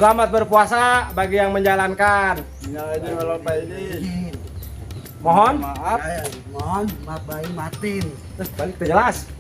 Selamat berpuasa bagi yang menjalankan. Mohon Maaf. Mohon maaf bayi matin. balik ke jelas.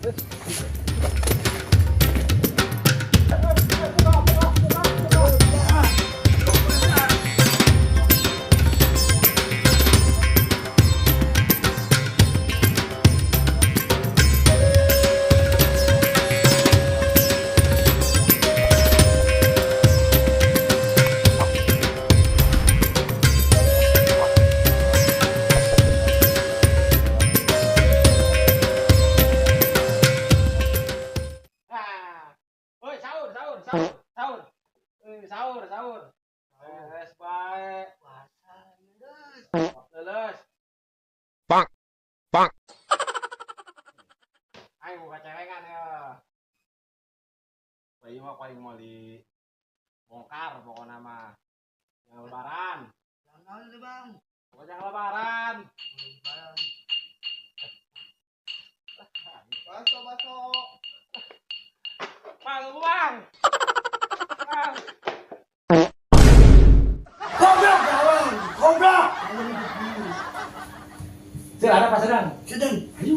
Woi, sahur. Sahur. Beres bae. Leles. Bang. Ayo buka celengan ya. Bayi mah paling mau di bongkar pokoknya mah. Yang lebaran. Jangan deh bang. Pokoknya yang lebaran. Baso. Bang, bang. Bang. Goblok. Sir, ada Pak Sedang. Sedang. Ayo.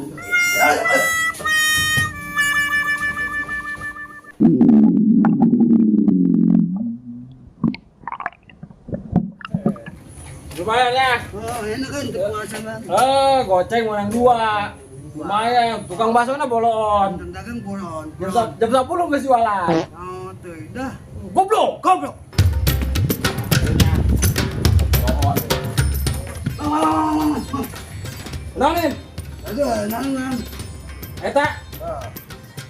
Lumayan ya. Oh, enak kan untuk puasa bang. Goceng orang dua. Lumayan, tukang bakso na bolon. Dagang bolon. Jam 10 geus jualan. Oh, tuh, dah. Goblok. Nanin, Ada, nangan.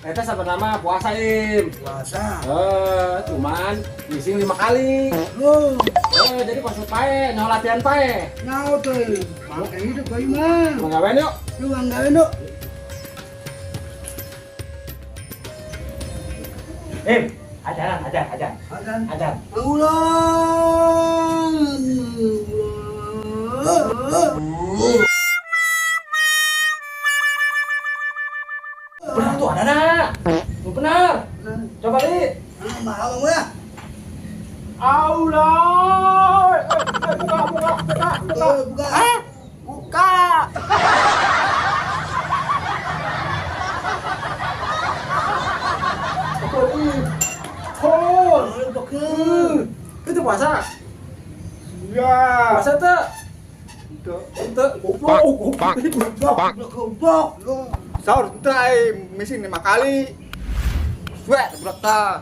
eta sama nama puasain. Puasa. Cuman missing 5 kali. Oh, Jadi pas pae, nyawa latihan pae. now tuh. Makan hidup bayi mah. Mengawen yuk. Lu anggain dok. Ajaran. Adan. Ulang. Benar tuh ada nak. Benar. Coba lihat. Mahal kamu ya? Allah. Buka. Buka. Buka. Itu puasa. Ya. Puasa tuh. Itu goblok. Goblok. Sahur try mesin 5 kali. Weh, berat ta.